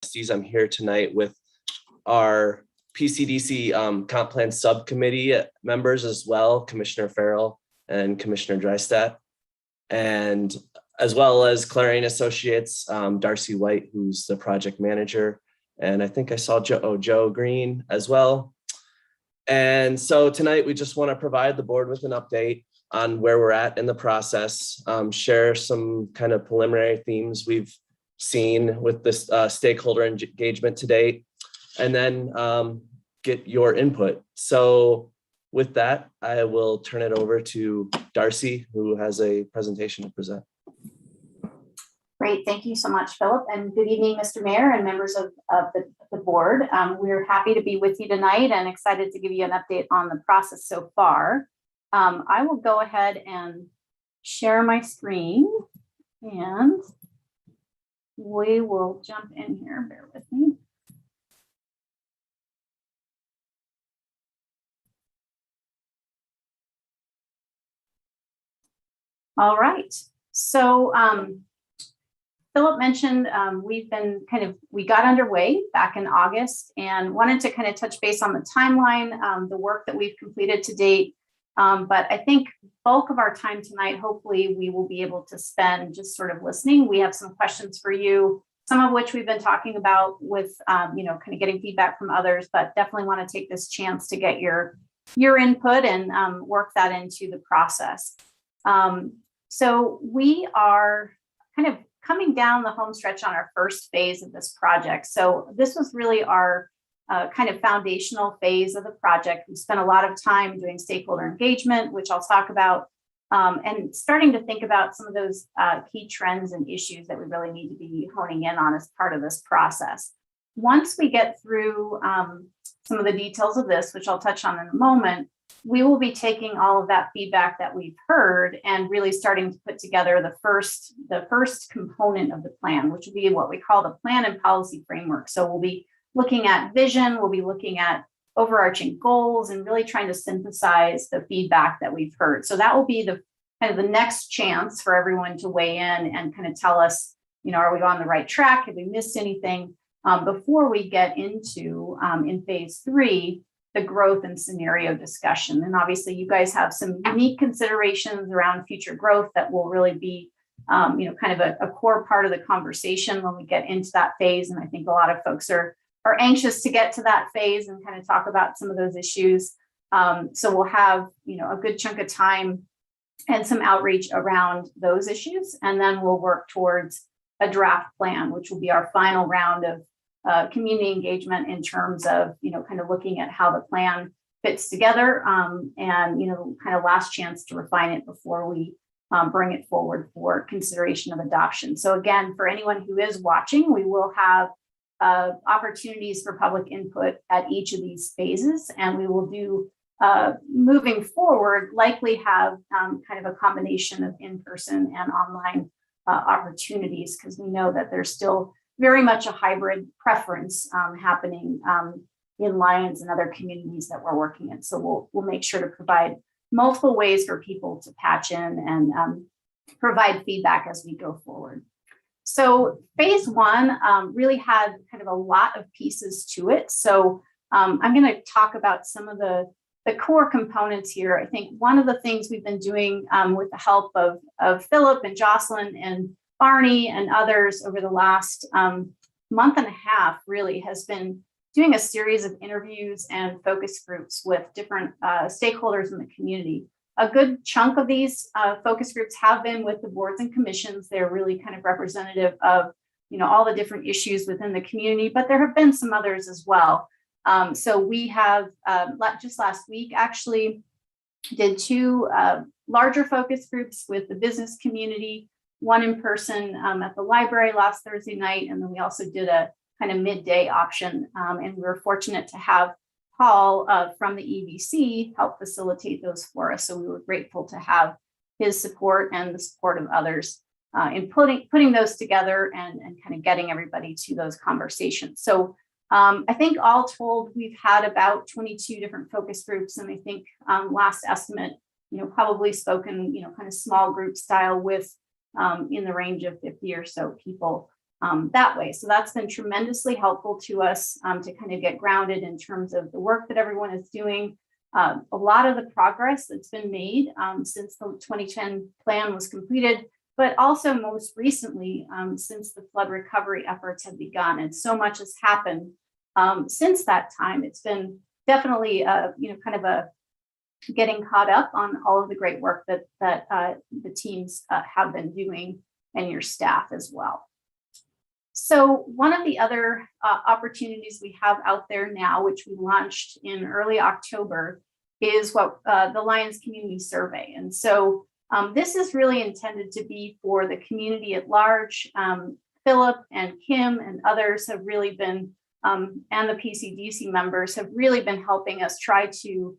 Trustees. I'm here tonight with our PCDC comp plan subcommittee members as well, Commissioner Farrell and Commissioner Drystat, and as well as Clarion Associates, Darcy White, who's the project manager. And I think I saw Joe Green as well. And so tonight we just want to provide the board with an update on where we're at in the process, share some kind of preliminary themes we've seen with this stakeholder engagement to date, and then get your input. So with that, I will turn it over to Darcy, who has a presentation to present. Great, thank you so much, Philip, and good evening, Mr. Mayor and members of the board. We're happy to be with you tonight and excited to give you an update on the process so far. I will go ahead and share my screen and we will jump in here, bear with me. All right, so Philip mentioned we got underway back in August and wanted to kind of touch base on the timeline, the work that we've completed to date. But I think bulk of our time tonight, hopefully we will be able to spend just sort of listening. We have some questions for you, some of which we've been talking about with, kind of getting feedback from others, but definitely want to take this chance to get your input and work that into the process. So we are kind of coming down the home stretch on our first phase of this project. So this was really our kind of foundational phase of the project. We spent a lot of time doing stakeholder engagement, which I'll talk about, and starting to think about some of those key trends and issues that we really need to be honing in on as part of this process. Once we get through some of the details of this, which I'll touch on in a moment, we will be taking all of that feedback that we've heard and really starting to put together the first component of the plan, which will be what we call the plan and policy framework. So we'll be looking at vision, we'll be looking at overarching goals and really trying to synthesize the feedback that we've heard. So that will be the kind of the next chance for everyone to weigh in and kind of tell us, are we on the right track? Have we missed anything? Before we get into, in phase 3, the growth and scenario discussion. And obviously you guys have some unique considerations around future growth that will really be, kind of a core part of the conversation when we get into that phase. And I think a lot of folks are anxious to get to that phase and kind of talk about some of those issues. So we'll have, a good chunk of time and some outreach around those issues. And then we'll work towards a draft plan, which will be our final round of community engagement in terms of, kind of looking at how the plan fits together and, kind of last chance to refine it before we bring it forward for consideration of adoption. So again, for anyone who is watching, we will have opportunities for public input at each of these phases, and we will do moving forward, likely have kind of a combination of in-person and online opportunities, because we know that there's still very much a hybrid preference happening in Lyons and other communities that we're working in. So we'll make sure to provide multiple ways for people to patch in and provide feedback as we go forward. So phase 1 really had kind of a lot of pieces to it. So I'm going to talk about some of the core components here. I think one of the things we've been doing with the help of Philip and Jocelyn and Barney and others over the last month and a half really has been doing a series of interviews and focus groups with different stakeholders in the community. A good chunk of these focus groups have been with the boards and commissions. They're really kind of representative of, all the different issues within the community, but there have been some others as well. So we have just last week actually did 2 larger focus groups with the business community, one in person at the library last Thursday night, and then we also did a kind of midday option. And we were fortunate to have Paul from the EBC help facilitate those for us. So we were grateful to have his support and the support of others in putting those together and kind of getting everybody to those conversations. So I think all told, we've had about 22 different focus groups. And I think last estimate, probably spoken, kind of small group style with in the range of 50 or so people that way. So that's been tremendously helpful to us to kind of get grounded in terms of the work that everyone is doing. A lot of the progress that's been made since the 2010 plan was completed, but also most recently since the flood recovery efforts have begun. And so much has happened since that time. It's been definitely kind of a getting caught up on all of the great work that the teams have been doing, and your staff as well. So one of the other opportunities we have out there now, which we launched in early October, is what the Lions Community Survey. And so this is really intended to be for the community at large. Philip and Kim and others have really been, and the PCDC members have really been helping us try to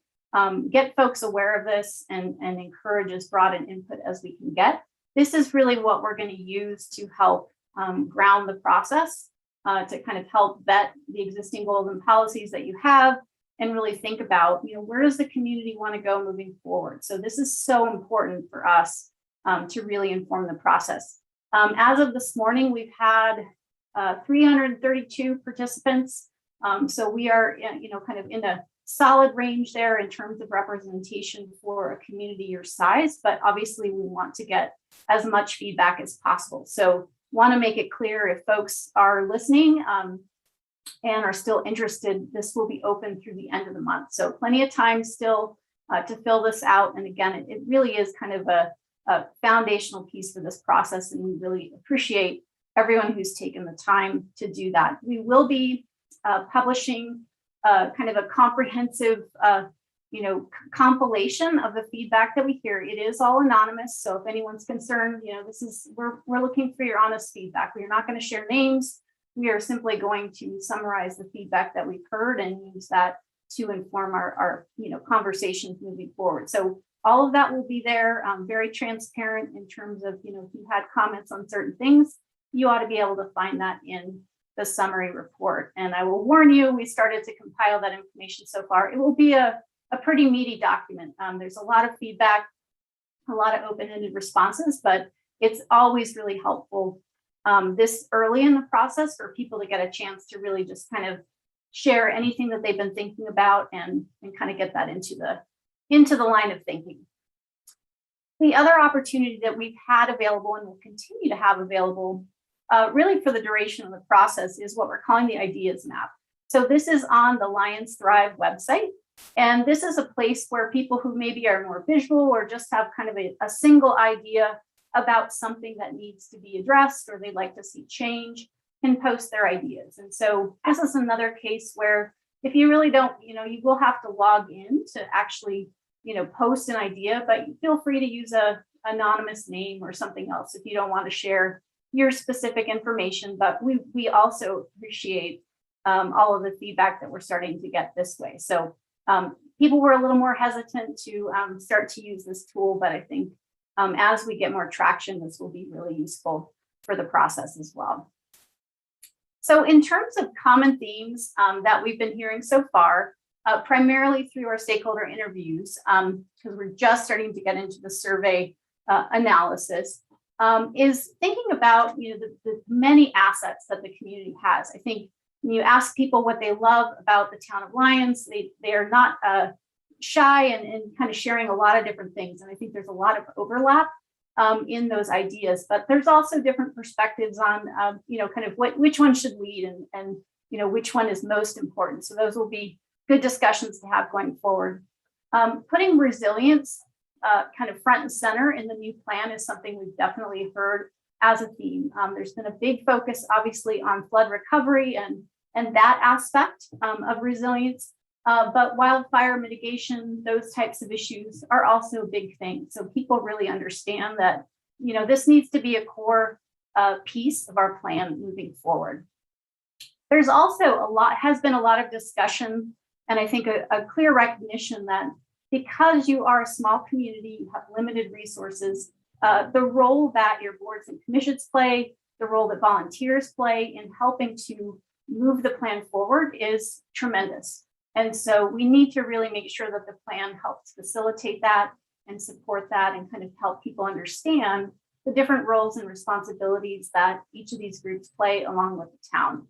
get folks aware of this and encourage as broad an input as we can get. This is really what we're going to use to help ground the process, to kind of help vet the existing goals and policies that you have, and really think about, where does the community want to go moving forward? So this is so important for us to really inform the process. As of this morning, we've had 332 participants. So we are, kind of in a solid range there in terms of representation for a community your size, but obviously we want to get as much feedback as possible. So want to make it clear, if folks are listening and are still interested, this will be open through the end of the month. So plenty of time still to fill this out. And again, it really is kind of a foundational piece for this process. And we really appreciate everyone who's taken the time to do that. We will be publishing kind of a comprehensive compilation of the feedback that we hear. It is all anonymous. So if anyone's concerned, we're looking for your honest feedback. We're not going to share names. We are simply going to summarize the feedback that we've heard and use that to inform our conversations moving forward. So all of that will be there, very transparent in terms of, if you had comments on certain things, you ought to be able to find that in the summary report. And I will warn you, we started to compile that information so far. It will be a pretty meaty document. There's a lot of feedback, a lot of open-ended responses, but it's always really helpful this early in the process for people to get a chance to really just kind of share anything that they've been thinking about and kind of get that into the line of thinking. The other opportunity that we've had available and will continue to have available really for the duration of the process is what we're calling the ideas map. So this is on the Lions Thrive website. And this is a place where people who maybe are more visual or just have kind of a single idea about something that needs to be addressed or they'd like to see change can post their ideas. And so this is another case where if you really don't, you will have to log in to actually, post an idea, but feel free to use a anonymous name or something else if you don't want to share your specific information. But we also appreciate all of the feedback that we're starting to get this way. So people were a little more hesitant to start to use this tool, but I think as we get more traction, this will be really useful for the process as well. So in terms of common themes that we've been hearing so far, primarily through our stakeholder interviews, because we're just starting to get into the survey analysis, is thinking about the many assets that the community has. I think when you ask people what they love about the town of Lyons, they are not shy and kind of sharing a lot of different things. And I think there's a lot of overlap in those ideas, but there's also different perspectives on, kind of which one should lead and which one is most important. So those will be good discussions to have going forward. Putting resilience kind of front and center in the new plan is something we've definitely heard as a theme. There's been a big focus, obviously, on flood recovery and that aspect of resilience. But wildfire mitigation, those types of issues are also a big thing. So people really understand that, this needs to be a core piece of our plan moving forward. There's also has been a lot of discussion, and I think a clear recognition that because you are a small community, you have limited resources, the role that your boards and commissions play, the role that volunteers play in helping to move the plan forward is tremendous. And so we need to really make sure that the plan helps facilitate that and support that and kind of help people understand the different roles and responsibilities that each of these groups play along with the town.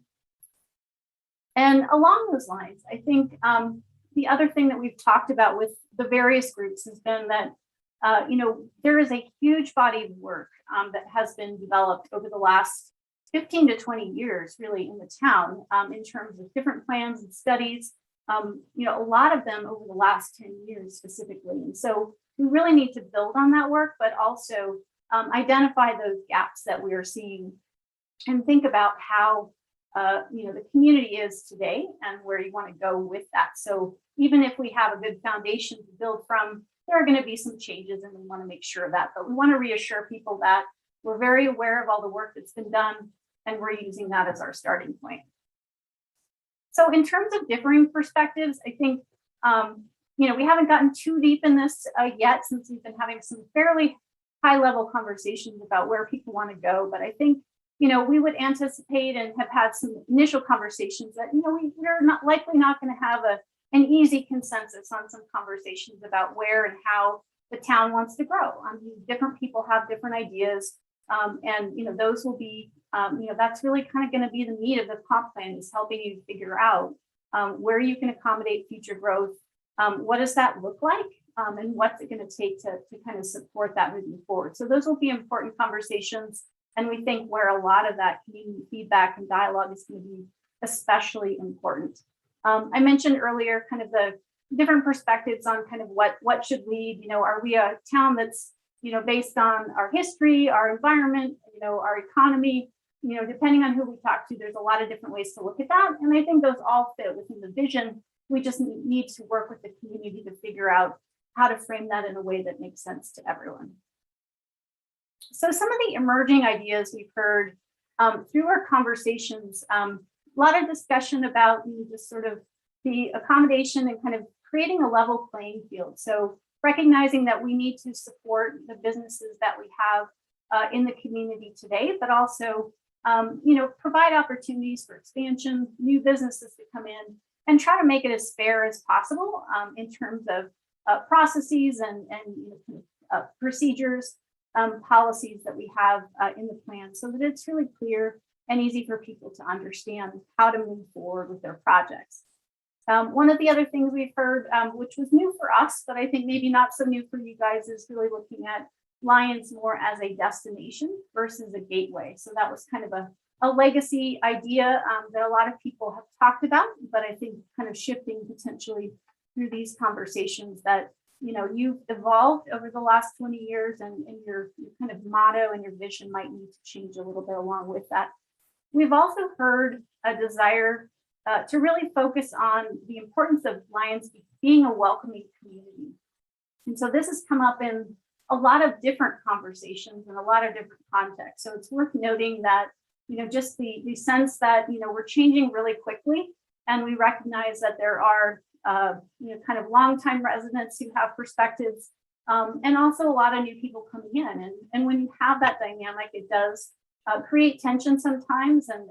And along those lines, I think the other thing that we've talked about with the various groups has been that there is a huge body of work that has been developed over the last 15 to 20 years, really, in the town in terms of different plans and studies, a lot of them over the last 10 years specifically. And so we really need to build on that work, but also identify those gaps that we are seeing and think about how the community is today and where you want to go with that. So even if we have a good foundation to build from, there are going to be some changes and we want to make sure of that. But we want to reassure people that we're very aware of all the work that's been done and we're using that as our starting point. So in terms of differing perspectives, I think, we haven't gotten too deep in this yet, since we've been having some fairly high level conversations about where people want to go. But I think, we would anticipate and have had some initial conversations that, we're not likely not going to have an easy consensus on some conversations about where and how the town wants to grow. Different people have different ideas. And those will be, that's really kind of going to be the meat of the comp plan, is helping you figure out where you can accommodate future growth. What does that look like? And what's it going to take to kind of support that moving forward? So those will be important conversations. And we think where a lot of that community feedback and dialogue is going to be especially important. I mentioned earlier kind of the different perspectives on kind of what should lead. Are we a town that's based on our history, our environment, our economy, depending on who we talk to, there's a lot of different ways to look at that. And I think those all fit within the vision. We just need to work with the community to figure out how to frame that in a way that makes sense to everyone. So some of the emerging ideas we've heard through our conversations, a lot of discussion about just sort of the accommodation and kind of creating a level playing field. So recognizing that we need to support the businesses that we have in the community today, but also, provide opportunities for expansion, new businesses to come in, and try to make it as fair as possible in terms of processes and procedures, policies that we have in the plan, so that it's really clear and easy for people to understand how to move forward with their projects. One of the other things we've heard, which was new for us, but I think maybe not so new for you guys, is really looking at Lyons more as a destination versus a gateway. So that was kind of a legacy idea that a lot of people have talked about, but I think kind of shifting potentially through these conversations that, you've evolved over the last 20 years and your kind of motto and your vision might need to change a little bit along with that. We've also heard a desire to really focus on the importance of Lyons being a welcoming community. And so this has come up in a lot of different conversations and a lot of different contexts. So it's worth noting that, just the sense that, we're changing really quickly, and we recognize that there are, kind of longtime residents who have perspectives, and also a lot of new people coming in. And when you have that dynamic, it does create tension sometimes, and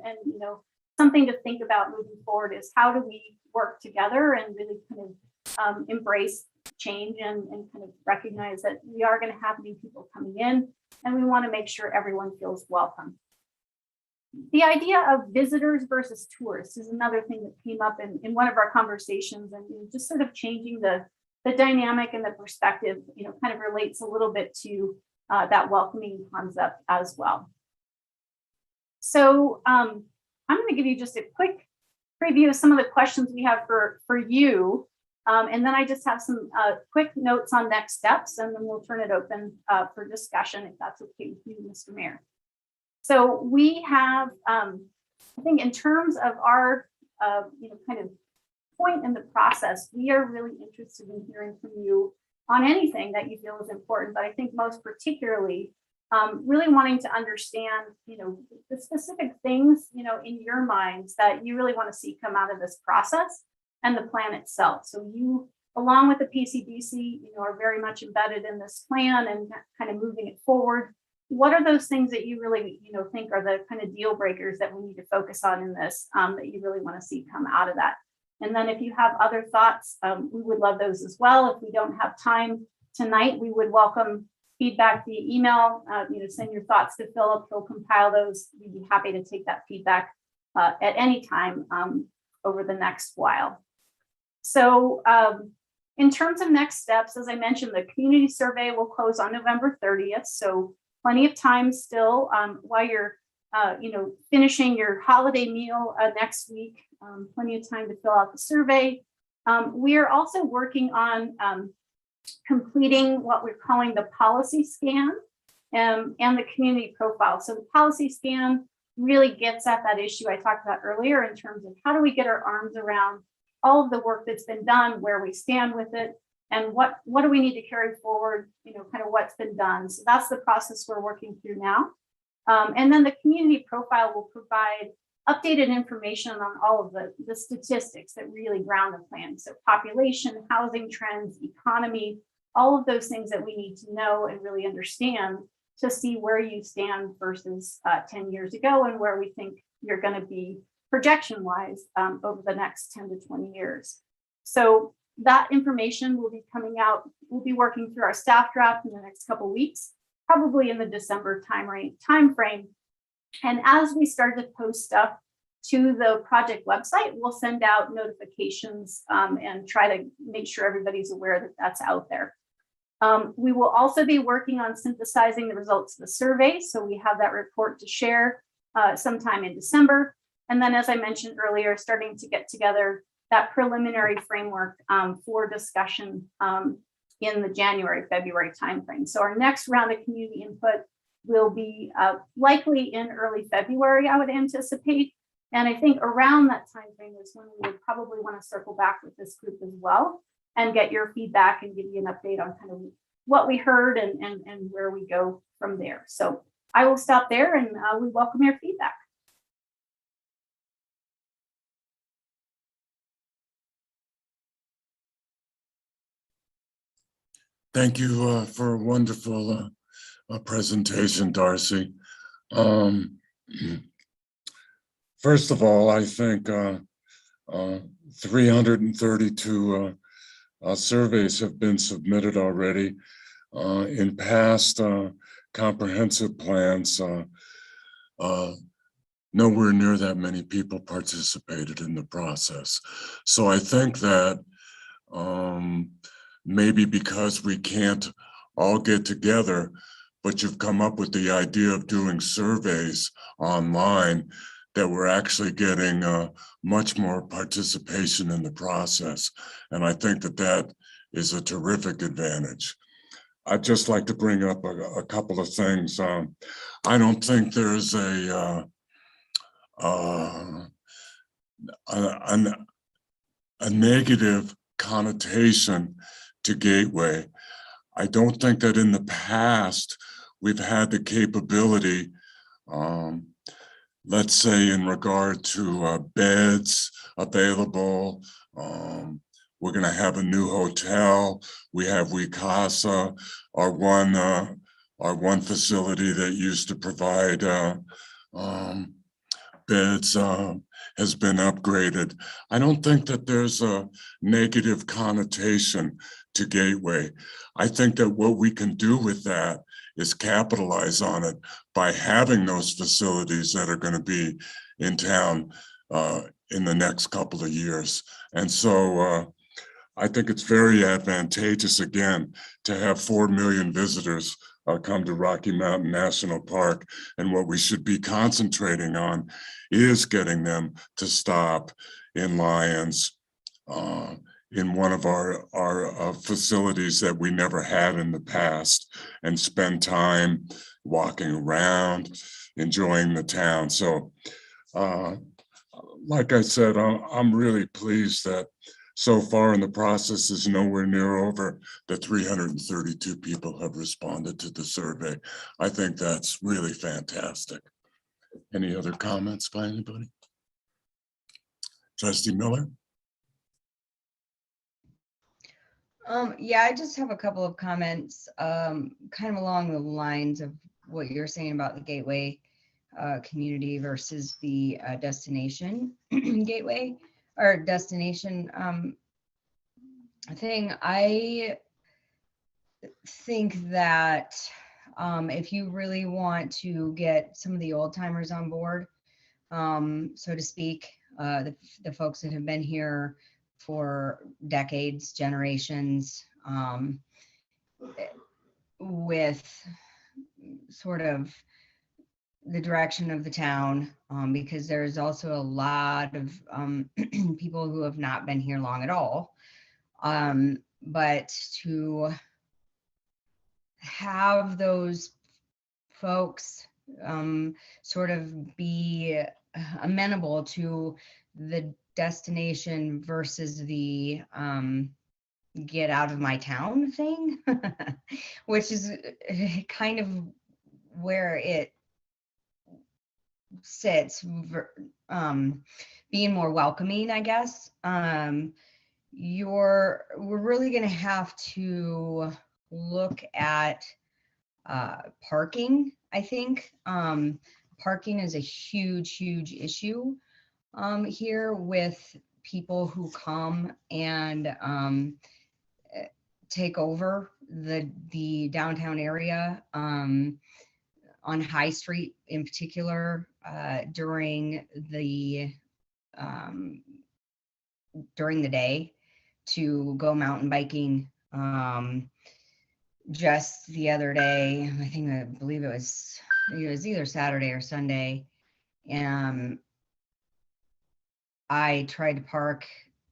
something to think about moving forward is how do we work together and really kind of embrace change and kind of recognize that we are going to have new people coming in, and we want to make sure everyone feels welcome. The idea of visitors versus tourists is another thing that came up in one of our conversations, and just sort of changing the dynamic and the perspective, kind of relates a little bit to that welcoming concept as well. So I'm going to give you just a quick preview of some of the questions we have for you. And then I just have some quick notes on next steps, and then we'll turn it open for discussion, if that's okay with you, Mr. Mayor. So we have, I think in terms of our, kind of point in the process, we are really interested in hearing from you on anything that you feel is important, but I think most particularly, really wanting to understand, the specific things, in your minds that you really want to see come out of this process and the plan itself. So you, along with the PCDC, are very much embedded in this plan and kind of moving it forward. What are those things that you really, think are the kind of deal breakers that we need to focus on in this, that you really want to see come out of that? And then if you have other thoughts, we would love those as well. If we don't have time tonight, we would welcome feedback via email. Send your thoughts to Philip. He'll compile those. We'd be happy to take that feedback at any time over the next while. So in terms of next steps, as I mentioned, the community survey will close on November 30th. So plenty of time still while you're finishing your holiday meal next week. Plenty of time to fill out the survey. We are also working on completing what we're calling the policy scan and the community profile. So the policy scan really gets at that issue I talked about earlier in terms of how do we get our arms around all of the work that's been done, where we stand with it, and what do we need to carry forward, kind of what's been done. So that's the process we're working through now. And then the community profile will provide updated information on all of the statistics that really ground the plan. So population, housing trends, economy, all of those things that we need to know and really understand to see where you stand versus 10 years ago and where we think you're going to be projection wise over the next 10 to 20 years. So that information will be coming out. We'll be working through our staff draft in the next couple of weeks, probably in the December time frame. And as we start to post stuff to the project website, we'll send out notifications and try to make sure everybody's aware that that's out there. We will also be working on synthesizing the results of the survey. So we have that report to share sometime in December. And then, as I mentioned earlier, starting to get together that preliminary framework for discussion in the January, February timeframe. So our next round of community input will be likely in early February, I would anticipate. And I think around that timeframe is when we would probably want to circle back with this group as well and get your feedback and give you an update on kind of what we heard and where we go from there. So I will stop there and we welcome your feedback. Thank you for a wonderful presentation, Darcy. First of all, I think 332 surveys have been submitted already. In past comprehensive plans, nowhere near that many people participated in the process. So I think that maybe because we can't all get together, but you've come up with the idea of doing surveys online, that we're actually getting much more participation in the process. And I think that that is a terrific advantage. I'd just like to bring up a couple of things. I don't think there's a negative connotation to Gateway. I don't think that in the past we've had the capability, let's say in regard to beds available. We're going to have a new hotel. We have Wicasa, our one facility that used to provide beds has been upgraded. I don't think that there's a negative connotation to Gateway. I think that what we can do with that is capitalize on it by having those facilities that are going to be in town in the next couple of years. And so I think it's very advantageous, again, to have 4 million visitors come to Rocky Mountain National Park. And what we should be concentrating on is getting them to stop in Lyons, in one of our facilities that we never had in the past, and spend time walking around, enjoying the town. So like I said, I'm really pleased that so far in the process is nowhere near over. The 332 people have responded to the survey. I think that's really fantastic. Any other comments by anybody? Trustee Miller? Yeah, I just have a couple of comments, kind of along the lines of what you're saying about the Gateway community versus the destination Gateway or destination thing. I think that If you really want to get some of the old timers on board, so to speak, the folks that have been here for decades, generations, with sort of the direction of the town, because there's also a lot of people who have not been here long at all. But to have those folks sort of be amenable to the destination versus the get out of my town thing, which is kind of where it sits, being more welcoming, I guess. We're really going to have to look at parking, I think. Parking is a huge issue here with people who come and take over the downtown area, on High Street in particular, during the day to go mountain biking. Just the other day, I believe it was either Saturday or Sunday, I tried to park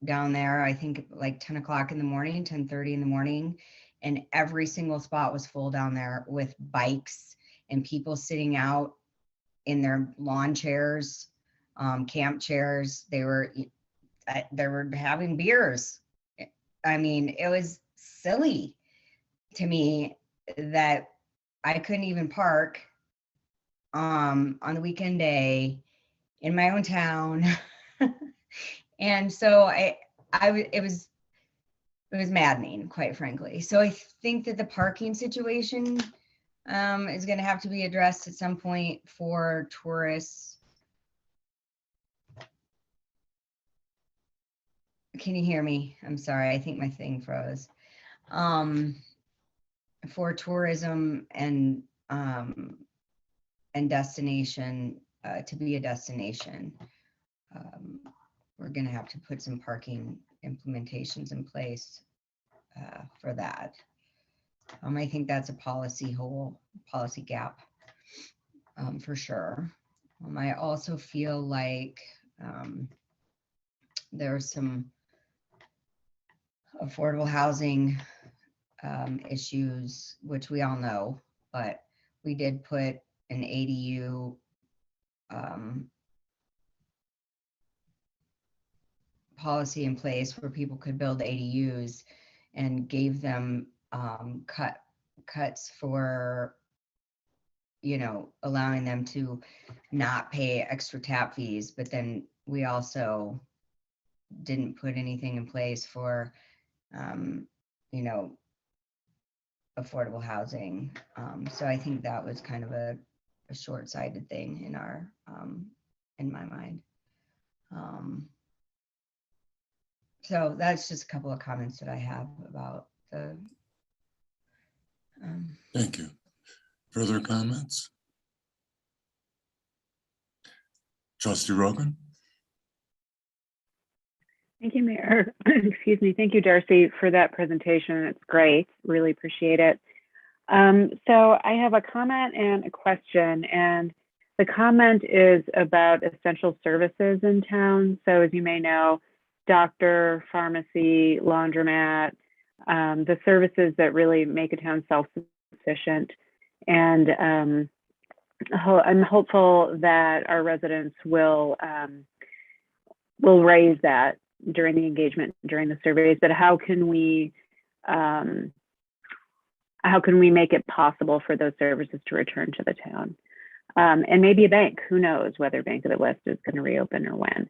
down there, I think like 10 o'clock in the morning, 10:30 in the morning, and every single spot was full down there with bikes and people sitting out in their lawn chairs, camp chairs. They were having beers. I mean, it was silly to me that I couldn't even park on the weekend day in my own town. And so it was maddening, quite frankly. So I think that the parking situation is going to have to be addressed at some point for tourists. Can you hear me? I'm sorry, I think my thing froze. For tourism and destination, to be a destination, we're going to have to put some parking implementations in place for that. I think that's a policy gap, for sure. I also feel like there are some affordable housing issues, which we all know, but we did put an ADU policy in place where people could build ADUs and gave them cuts for, allowing them to not pay extra tap fees. But then we also didn't put anything in place for, affordable housing. So I think that was kind of a short-sighted thing in my mind. So that's just a couple of comments that I have about the. Thank you. Further comments? Trustee Rogan? Thank you, Mayor. Excuse me. Thank you, Darcy, for that presentation. It's great. Really appreciate it. So I have a comment and a question, and the comment is about essential services in town. So as you may know, doctor, pharmacy, laundromat, the services that really make a town self-sufficient. And I'm hopeful that our residents will raise that during the engagement, during the surveys. But how can we make it possible for those services to return to the town? And maybe a bank, who knows whether Bank of the West is going to reopen or when.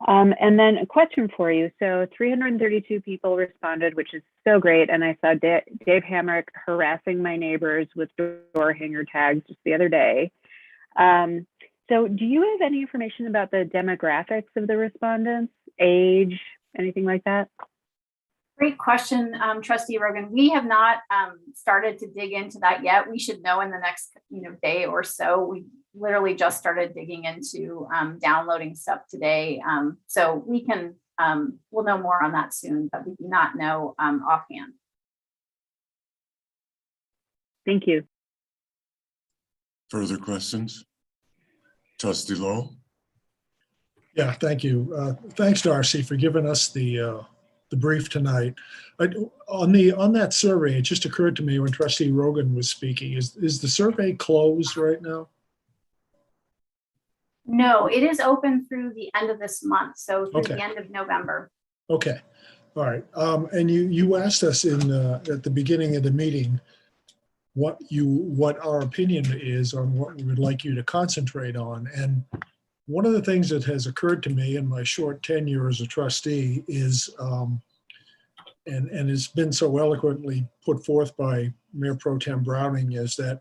And then a question for you. So 332 people responded, which is so great. And I saw Dave Hamrick harassing my neighbors with door hanger tags just the other day. So do you have any information about the demographics of the respondents, age, anything like that? Great question, Trustee Rogan. We have not started to dig into that yet. We should know in the next day or so. We literally just started digging into downloading stuff today. So we can, we'll know more on that soon, but we do not know offhand. Thank you. Further questions? Trustee Lowell? Yeah, thank you. Thanks, Darcy, for giving us the brief tonight. On that survey, it just occurred to me when Trustee Rogan was speaking, is the survey closed right now? No, it is open through the end of this month, so through Okay. the end of November. Okay, all right. And you asked us at the beginning of the meeting what our opinion is on what we would like you to concentrate on. And one of the things that has occurred to me in my short tenure as a trustee is, and has been so eloquently put forth by Mayor Pro Tem Browning, is that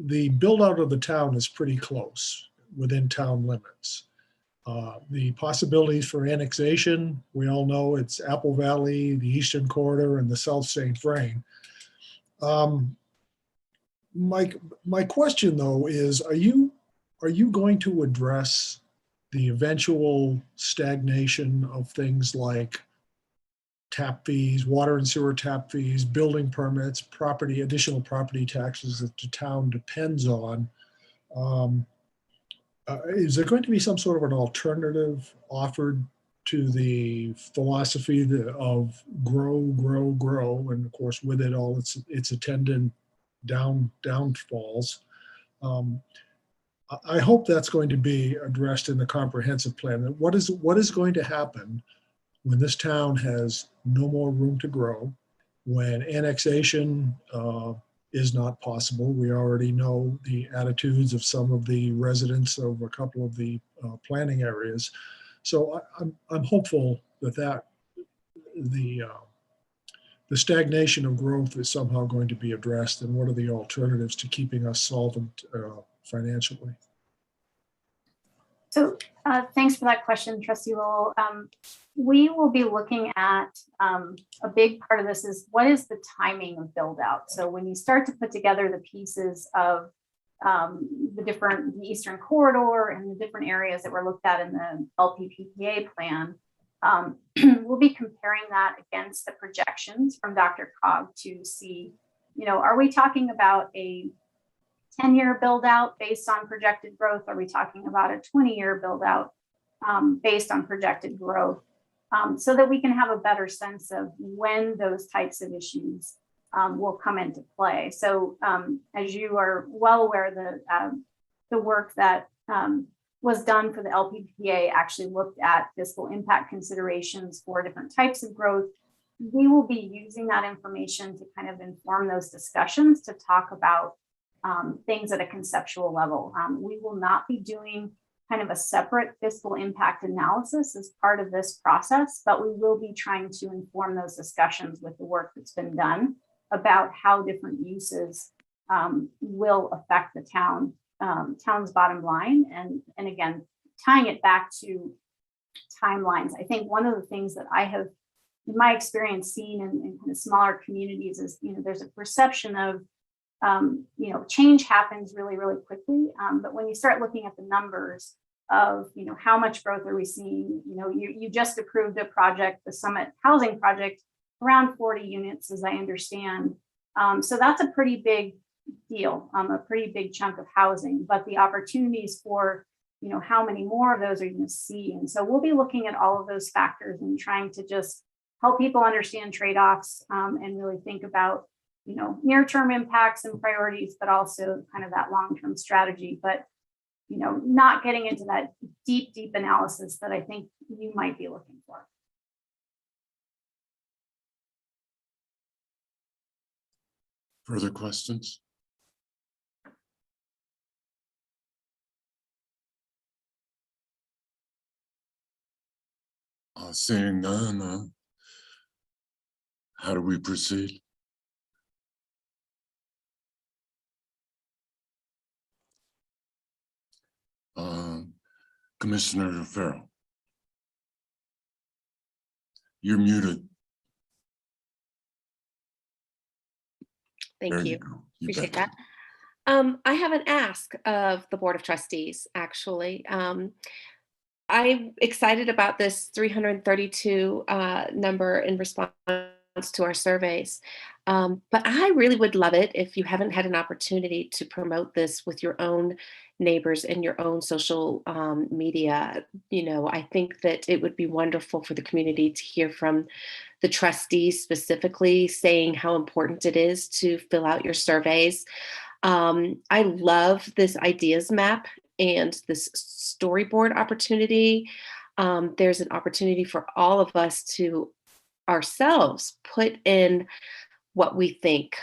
the build out of the town is pretty close within town limits. The possibilities for annexation, we all know it's Apple Valley, the Eastern Corridor, and the South St. Vrain. My question though is, are you going to address the eventual stagnation of things like tap fees, water and sewer tap fees, building permits, additional property taxes that the town depends on? Is there going to be some sort of an alternative offered to the philosophy of grow, grow, grow, and of course with it all its attendant downfalls? I hope that's going to be addressed in the comprehensive plan. What is going to happen when this town has no more room to grow, when annexation is not possible? We already know the attitudes of some of the residents of a couple of the planning areas. So I'm hopeful that the stagnation of growth is somehow going to be addressed, and what are the alternatives to keeping us solvent financially? So thanks for that question, Trustee Lowell. We will be looking at a big part of this is what is the timing of build out. So when you start to put together the pieces of the Eastern Corridor and the different areas that were looked at in the LPPPA plan, we'll be comparing that against the projections from Dr. Cog to see, are we talking about a 10-year build out based on projected growth? Are we talking about a 20-year build out based on projected growth? So that we can have a better sense of when those types of issues will come into play. So as you are well aware, the work that was done for the LPPA actually looked at fiscal impact considerations for different types of growth. We will be using that information to kind of inform those discussions to talk about things at a conceptual level. We will not be doing kind of a separate fiscal impact analysis as part of this process, but we will be trying to inform those discussions with the work that's been done about how different uses will affect the town's bottom line. And again, tying it back to timelines. I think one of the things that I have, in my experience, seen in kind of smaller communities is, there's a perception of, change happens really, really quickly. But when you start looking at the numbers of, how much growth are we seeing, you just approved a project, the Summit Housing Project, around 40 units, as I understand. So that's a pretty big deal, a pretty big chunk of housing, but the opportunities for, how many more of those are you going to see? And so we'll be looking at all of those factors and trying to just help people understand trade-offs and really think about, near-term impacts and priorities, but also kind of that long-term strategy, but, not getting into that deep analysis that I think you might be looking for. Further questions? Seeing none, how do we proceed? Commissioner Farrell, you're muted. There Thank you you. go. You Appreciate bet. that. I have an ask of the Board of Trustees, actually. I'm excited about this 332 number in response to our surveys. But I really would love it if you haven't had an opportunity to promote this with your own neighbors and your own social media. You know, I think that it would be wonderful for the community to hear from the trustees specifically saying how important it is to fill out your surveys. I love this ideas map and this storyboard opportunity. There's an opportunity for all of us to ourselves put in what we think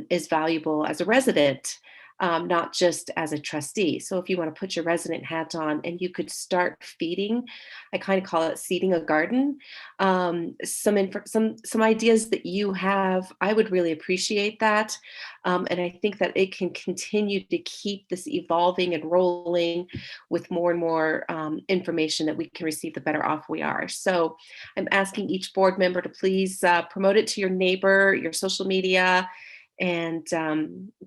is valuable as a resident, not just as a trustee. So if you want to put your resident hat on and you could start feeding, I kind of call it seeding a garden, some ideas that you have, I would really appreciate that. And I think that it can continue to keep this evolving and rolling with more and more information that we can receive, the better off we are. So I'm asking each board member to please promote it to your neighbor, your social media, and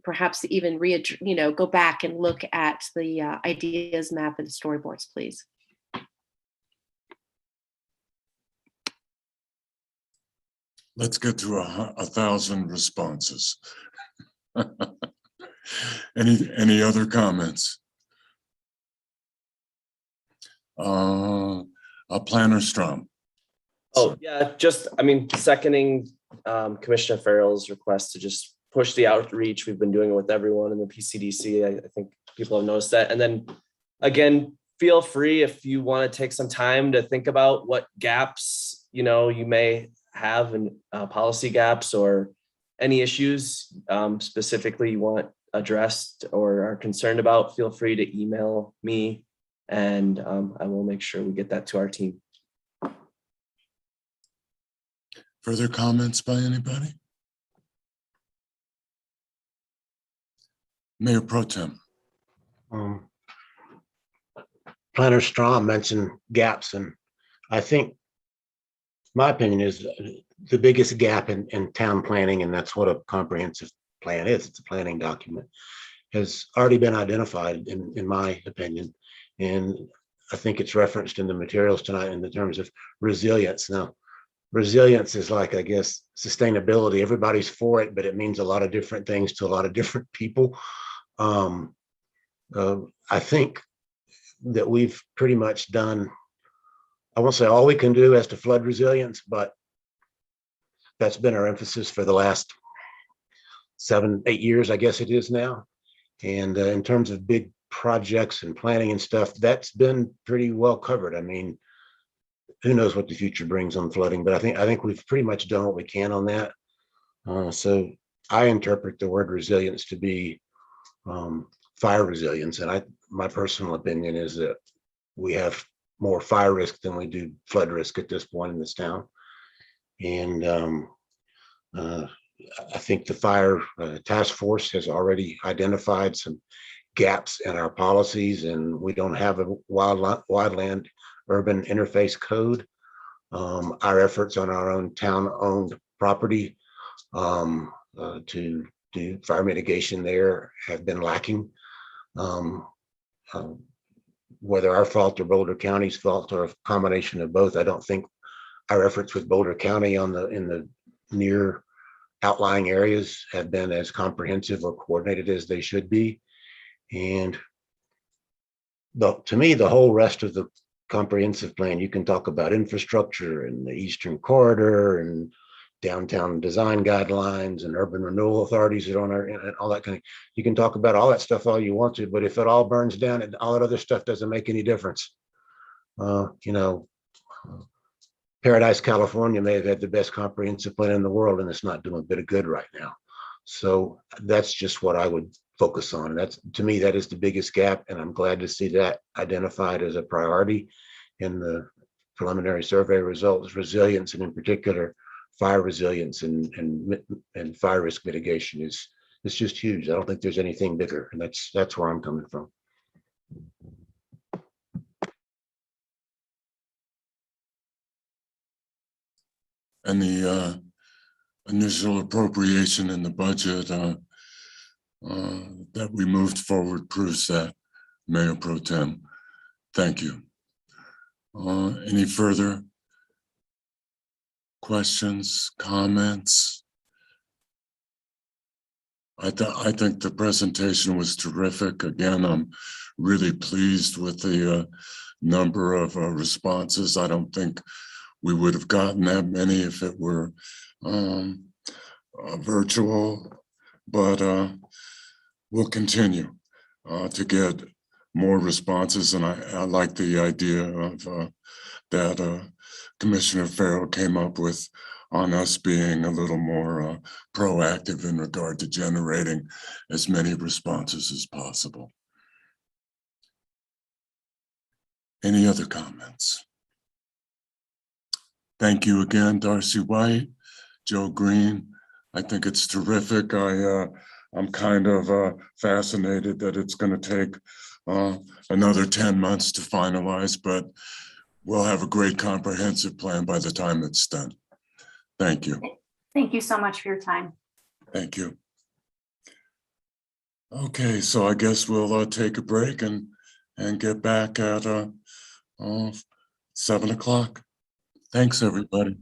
perhaps even go back and look at the ideas map and the storyboards, please. Let's get to 1,000 responses. Any other comments? Planner Strom. Oh, yeah, seconding Commissioner Farrell's request to just push the outreach. We've been doing it with everyone in the PCDC. I think people have noticed that. And then again, feel free if you want to take some time to think about what gaps, you may have in policy gaps or any issues specifically you want addressed or are concerned about. Feel free to email me and I will make sure we get that to our team. Further comments by anybody? Mayor Pro Tem. Planner Strom mentioned gaps, and I think my opinion is the biggest gap in town planning, and that's what a comprehensive plan is. It's a planning document, has already been identified in my opinion. And I think it's referenced in the materials tonight in the terms of resilience. Now, resilience is like, I guess, sustainability. Everybody's for it, but it means a lot of different things to a lot of different people. I think that we've pretty much done, I won't say all we can do as to flood resilience, but that's been our emphasis for the last 7, 8 years, I guess it is now. And in terms of big projects and planning and stuff, that's been pretty well covered. I mean, who knows what the future brings on flooding, but I think we've pretty much done what we can on that. So I interpret the word resilience to be fire resilience. And my personal opinion is that we have more fire risk than we do flood risk at this point in this town. And I think the fire task force has already identified some gaps in our policies, and we don't have a wildland urban interface code. Our efforts on our own town-owned property to do fire mitigation there have been lacking. Whether our fault or Boulder County's fault or a combination of both, I don't think our efforts with Boulder County in the near outlying areas have been as comprehensive or coordinated as they should be. And to me, the whole rest of the comprehensive plan, you can talk about infrastructure and the Eastern Corridor and downtown design guidelines and urban renewal authorities that are on our, and all that kind of, you can talk about all that stuff all you want to, but if it all burns down and all that other stuff doesn't make any difference. Paradise, California may have had the best comprehensive plan in the world, and it's not doing a bit of good right now. So that's just what I would focus on. That's, to me, that is the biggest gap, and I'm glad to see that identified as a priority in the preliminary survey results. Resilience, and in particular fire resilience and fire risk mitigation is just huge. I don't think there's anything bigger, and that's where I'm coming from. And the initial appropriation in the budget that we moved forward proves that, Mayor Pro Tem. Thank you. Any further questions, comments? I think the presentation was terrific. Again, I'm really pleased with the number of responses. I don't think we would have gotten that many if it were virtual, but we'll continue to get more responses. And I like the idea of that Commissioner Farrell came up with on us being a little more proactive in regard to generating as many responses as possible. Any other comments? Thank you again, Darcy White, Joe Green. I think it's terrific. I'm kind of fascinated that it's going to take another 10 months to finalize, but we'll have a great comprehensive plan by the time it's done. Thank you. Thank you so much for your time. Thank you. Okay, so I guess we'll take a break and get back at 7 o'clock. Thanks, everybody.